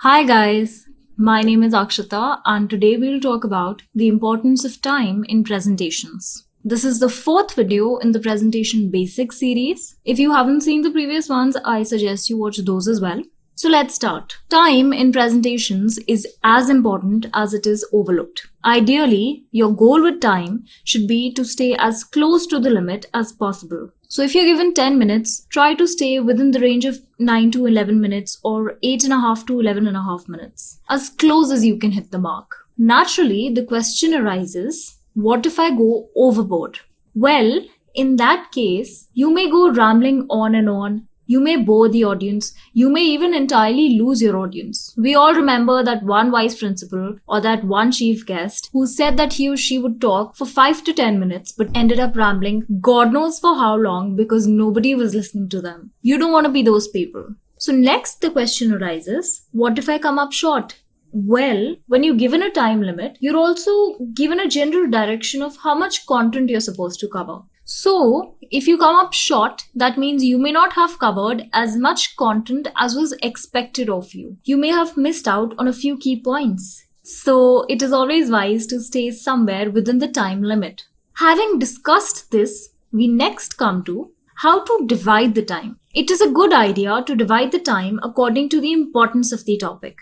Hi guys, my name is Akshita and today we'll talk about the importance of time in presentations. This is the fourth video in the presentation basics series. If you haven't seen the previous ones, I suggest you watch those as well. So let's start. Time in presentations is as important as it is overlooked. Ideally, your goal with time should be to stay as close to the limit as possible. So if you're given 10 minutes, try to stay within the range of 9 to 11 minutes or 8.5 to 11.5 minutes, as close as you can hit the mark. Naturally, the question arises, what if I go overboard? Well, in that case, you may go rambling on and on. You may bore the audience. You may even entirely lose your audience. We all remember that one vice principal or that one chief guest who said that he or she would talk for 5 to 10 minutes but ended up rambling God knows for how long because nobody was listening to them. You don't want to be those people. So next the question arises, what if I come up short? Well, when you're given a time limit, you're also given a general direction of how much content you're supposed to cover. So, if you come up short, that means you may not have covered as much content as was expected of you. You may have missed out on a few key points. So, it is always wise to stay somewhere within the time limit. Having discussed this, we next come to how to divide the time. It is a good idea to divide the time according to the importance of the topic.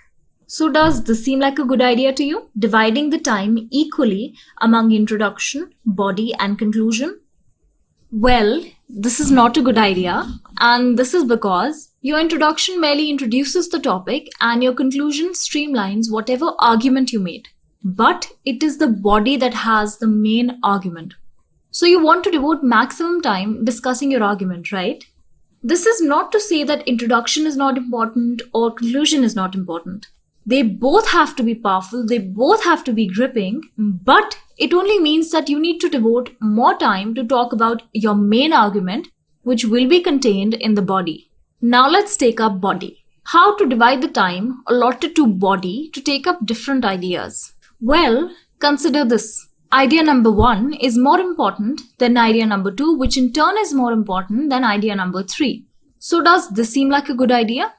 So does this seem like a good idea to you? Dividing the time equally among introduction, body and conclusion? Well, this is not a good idea, and this is because your introduction merely introduces the topic and your conclusion streamlines whatever argument you made. But it is the body that has the main argument. So you want to devote maximum time discussing your argument, right? This is not to say that introduction is not important or conclusion is not important. They both have to be powerful, they both have to be gripping, but it only means that you need to devote more time to talk about your main argument, which will be contained in the body. Now let's take up body. How to divide the time allotted to body to take up different ideas? Well, consider this. Idea number 1 is more important than idea number 2, which in turn is more important than idea number 3. So does this seem like a good idea?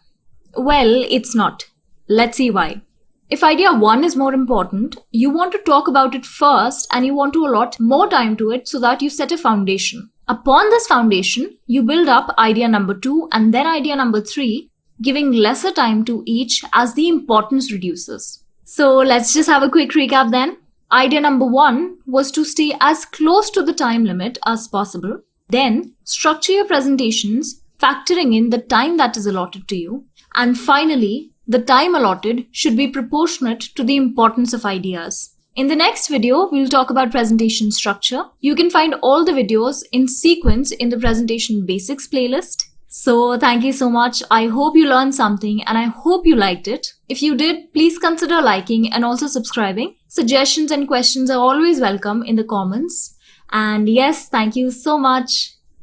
Well, it's not. Let's see why. If idea 1 is more important, you want to talk about it first and you want to allot more time to it so that you set a foundation. Upon this foundation, you build up idea number 2 and then idea number 3, giving lesser time to each as the importance reduces. So let's just have a quick recap then. Idea number 1 was to stay as close to the time limit as possible. Then structure your presentations, factoring in the time that is allotted to you. And finally, the time allotted should be proportionate to the importance of ideas. In the next video, we'll talk about presentation structure. You can find all the videos in sequence in the presentation basics playlist. So thank you so much. I hope you learned something and I hope you liked it. If you did, please consider liking and also subscribing. Suggestions and questions are always welcome in the comments. And yes, thank you so much.